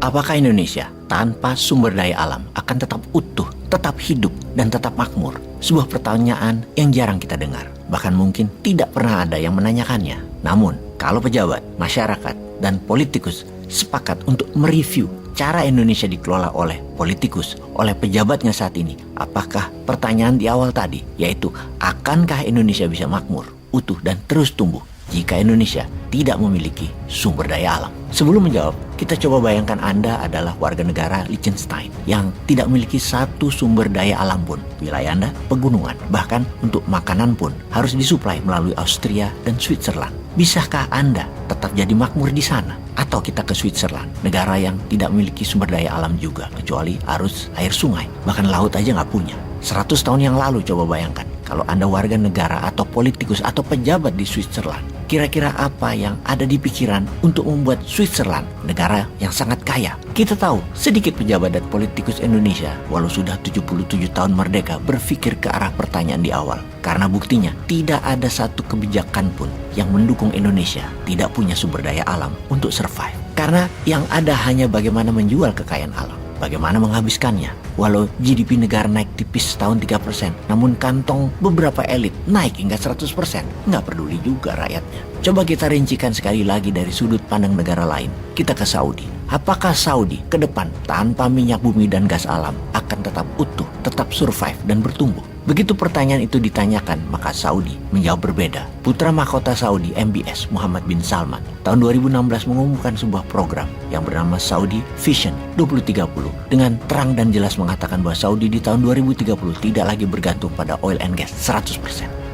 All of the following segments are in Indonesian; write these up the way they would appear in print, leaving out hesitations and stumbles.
apakah Indonesia tanpa sumber daya alam akan tetap utuh, tetap hidup, dan tetap makmur? Sebuah pertanyaan yang jarang kita dengar. Bahkan mungkin tidak pernah ada yang menanyakannya. Namun, kalau pejabat, masyarakat, dan politikus sepakat untuk mereview cara Indonesia dikelola oleh politikus, oleh pejabatnya saat ini, apakah pertanyaan di awal tadi, yaitu akankah Indonesia bisa makmur, utuh, dan terus tumbuh jika Indonesia tidak memiliki sumber daya alam? Sebelum menjawab, kita coba bayangkan Anda adalah warga negara Liechtenstein yang tidak memiliki satu sumber daya alam pun. Wilayah Anda pegunungan, bahkan untuk makanan pun harus disuplai melalui Austria dan Switzerland. Bisakah Anda tetap jadi makmur di sana? Atau kita ke Switzerland, negara yang tidak memiliki sumber daya alam juga, kecuali arus air sungai, bahkan laut aja nggak punya. 100 tahun yang lalu coba bayangkan, kalau Anda warga negara atau politikus atau pejabat di Switzerland, kira-kira apa yang ada di pikiran untuk membuat Switzerland negara yang sangat kaya? Kita tahu sedikit pejabat dan politikus Indonesia, walau sudah 77 tahun merdeka, berpikir ke arah pertanyaan di awal. Karena buktinya tidak ada satu kebijakan pun yang mendukung Indonesia tidak punya sumber daya alam untuk survive. Karena yang ada hanya bagaimana menjual kekayaan alam, bagaimana menghabiskannya. Walau GDP negara naik tipis setahun 3%, namun kantong beberapa elit naik hingga 100%. Nggak peduli juga rakyatnya. Coba kita rincikan sekali lagi dari sudut pandang negara lain. Kita ke Saudi. Apakah Saudi ke depan tanpa minyak bumi dan gas alam akan tetap utuh, tetap survive dan bertumbuh? Begitu pertanyaan itu ditanyakan, maka Saudi menjawab berbeda. Putra mahkota Saudi MBS Muhammad bin Salman tahun 2016 mengumumkan sebuah program yang bernama Saudi Vision 2030 dengan terang dan jelas mengatakan bahwa Saudi di tahun 2030 tidak lagi bergantung pada oil and gas 100%.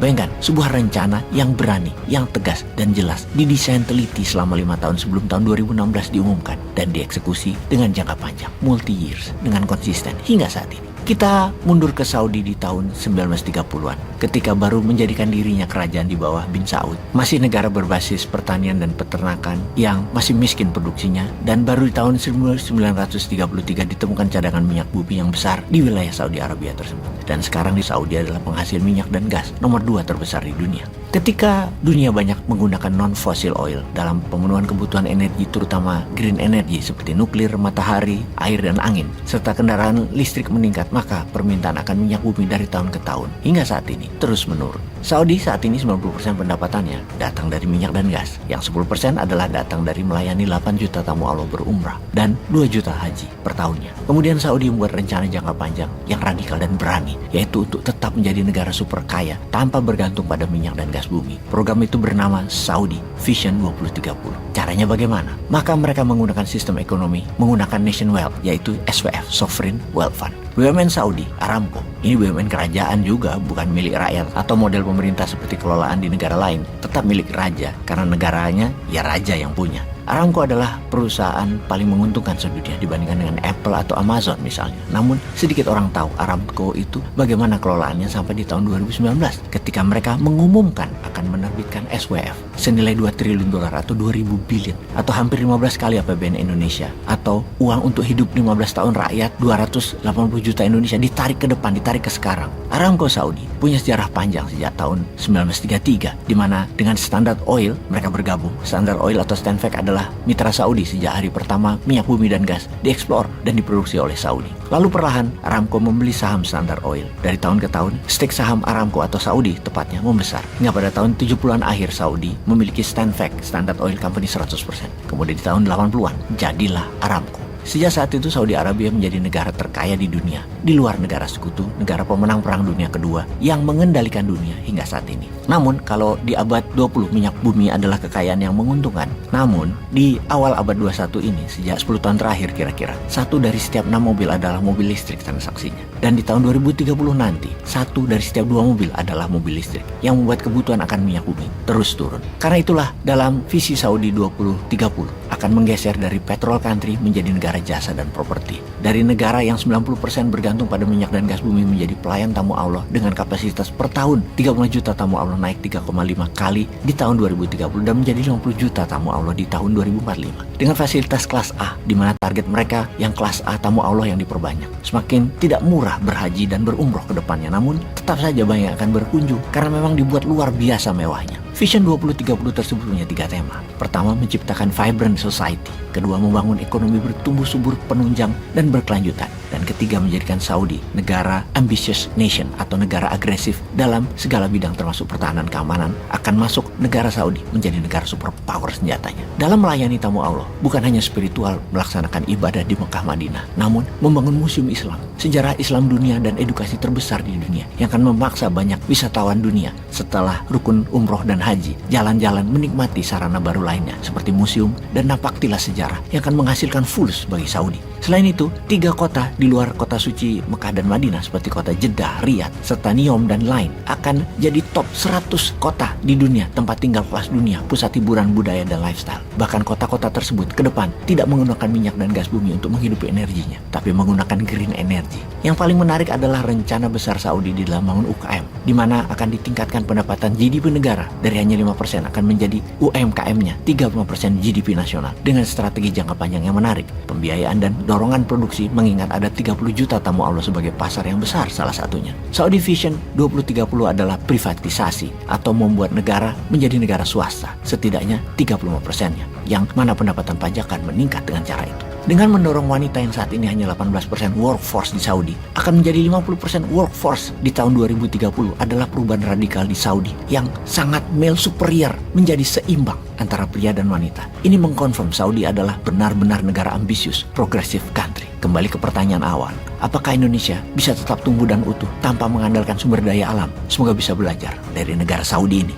Bayangkan, sebuah rencana yang berani, yang tegas dan jelas didesain teliti selama 5 tahun sebelum tahun 2016 diumumkan dan dieksekusi dengan jangka panjang, multi years, dengan konsisten hingga saat ini. Kita mundur ke Saudi di tahun 1930-an ketika baru menjadikan dirinya kerajaan di bawah bin Saud. Masih negara berbasis pertanian dan peternakan yang masih miskin produksinya, dan baru di tahun 1933 ditemukan cadangan minyak bumi yang besar di wilayah Saudi Arabia tersebut. Dan sekarang di Saudi adalah penghasil minyak dan gas nomor 2 terbesar di dunia. Ketika dunia banyak menggunakan non-fossil oil dalam pemenuhan kebutuhan energi, terutama green energy seperti nuklir, matahari, air, dan angin, serta kendaraan listrik meningkat, maka permintaan akan minyak bumi dari tahun ke tahun hingga saat ini terus menurun. Saudi saat ini 90% pendapatannya datang dari minyak dan gas, yang 10% adalah datang dari melayani 8 juta tamu Allah berumrah dan 2 juta haji per tahunnya. Kemudian Saudi membuat rencana jangka panjang yang radikal dan berani, yaitu untuk tetap menjadi negara super kaya tanpa bergantung pada minyak dan gas bumi. Program itu bernama Saudi Vision 2030. Caranya bagaimana? Maka mereka menggunakan sistem ekonomi, menggunakan nation wealth, yaitu SWF, Sovereign Wealth Fund. BUMN Saudi, Aramco, ini BUMN kerajaan juga, bukan milik rakyat atau model pemerintah seperti kelolaan di negara lain, tetap milik raja karena negaranya ya raja yang punya. Aramco adalah perusahaan paling menguntungkan sedunia dibandingkan dengan Apple atau Amazon misalnya. Namun sedikit orang tahu Aramco itu bagaimana kelolaannya sampai di tahun 2019 ketika mereka mengumumkan akan menerbitkan SWF senilai 2 triliun dolar atau 2.000 billion atau hampir 15 kali APBN Indonesia, atau uang untuk hidup 15 tahun rakyat 280 juta Indonesia ditarik ke depan, ditarik ke sekarang. Aramco Saudi punya sejarah panjang sejak tahun 1933 di mana dengan Standard Oil mereka bergabung. Standard Oil atau Stanford adalah mitra Saudi sejak hari pertama minyak bumi dan gas dieksplor dan diproduksi oleh Saudi. Lalu perlahan Aramco membeli saham Standard Oil. Dari tahun ke tahun, stake saham Aramco atau Saudi tepatnya membesar. Hingga pada tahun 70-an akhir Saudi memiliki Stanford, Standard Oil Company 100%. Kemudian di tahun 80-an jadilah Aramco. Sejak saat itu Saudi Arabia menjadi negara terkaya di dunia, di luar negara sekutu, negara pemenang Perang Dunia Kedua yang mengendalikan dunia hingga saat ini. Namun kalau di abad 20 minyak bumi adalah kekayaan yang menguntungkan. Namun di awal abad 21 ini, sejak 10 tahun terakhir kira-kira, 1 dari setiap 6 mobil adalah mobil listrik transaksinya. Dan di tahun 2030 nanti, 1 dari setiap 2 mobil adalah mobil listrik, yang membuat kebutuhan akan minyak bumi terus turun. Karena itulah dalam visi Saudi 2030 akan menggeser dari petrol country menjadi negara jasa dan properti. Dari negara yang 90% bergantung pada minyak dan gas bumi menjadi pelayan tamu Allah dengan kapasitas per tahun 30 juta tamu Allah naik 3,5 kali di tahun 2030 dan menjadi 50 juta tamu Allah di tahun 2045. dengan fasilitas kelas A, di mana target mereka yang kelas A tamu Allah yang diperbanyak. Semakin tidak murah berhaji dan berumroh ke depannya, namun tetap saja banyak yang akan berkunjung karena memang dibuat luar biasa mewahnya. Vision 2030 tersebut punya 3 tema. Pertama, menciptakan vibrant society. Kedua, membangun ekonomi bertumbuh subur, penunjang, dan berkelanjutan. Dan ketiga, menjadikan Saudi negara ambitious nation atau negara agresif dalam segala bidang termasuk pertahanan keamanan. Akan masuk negara Saudi menjadi negara superpower senjatanya. Dalam melayani tamu Allah, bukan hanya spiritual melaksanakan ibadah di Mekah Madinah, namun membangun museum Islam, sejarah Islam dunia dan edukasi terbesar di dunia yang akan memaksa banyak wisatawan dunia setelah rukun umroh dan haji, jalan-jalan menikmati sarana baru lainnya seperti museum dan napaktilas sejarah yang akan menghasilkan fulus bagi Saudi. Selain itu, 3 kota di luar kota suci Mekah dan Madinah seperti kota Jeddah, Riyadh, serta Neom dan lain akan jadi top 100 kota di dunia tempat tinggal kelas dunia, pusat hiburan, budaya, dan lifestyle. Bahkan kota-kota tersebut ke depan tidak menggunakan minyak dan gas bumi untuk menghidupi energinya, tapi menggunakan green energy. Yang paling menarik adalah rencana besar Saudi di dalam membangun UKM, di mana akan ditingkatkan pendapatan GDP negara dari hanya 5% akan menjadi UMKM-nya 35% GDP nasional dengan strategi jangka panjang yang menarik, pembiayaan dan dorongan produksi mengingat ada 30 juta tamu Allah sebagai pasar yang besar salah satunya. Saudi Vision 2030 adalah privatisasi atau membuat negara menjadi negara swasta, setidaknya 35%-nya, yang mana pendapatan pajak akan meningkat dengan cara itu. Dengan mendorong wanita yang saat ini hanya 18% workforce di Saudi akan menjadi 50% workforce di tahun 2030 adalah perubahan radikal di Saudi yang sangat male superior menjadi seimbang antara pria dan wanita. Ini mengkonfirm Saudi adalah benar-benar negara ambisius, progressive country. Kembali ke pertanyaan awal, apakah Indonesia bisa tetap tumbuh dan utuh tanpa mengandalkan sumber daya alam? Semoga bisa belajar dari negara Saudi ini.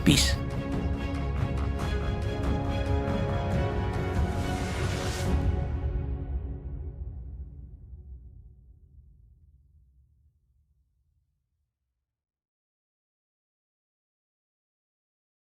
Peace.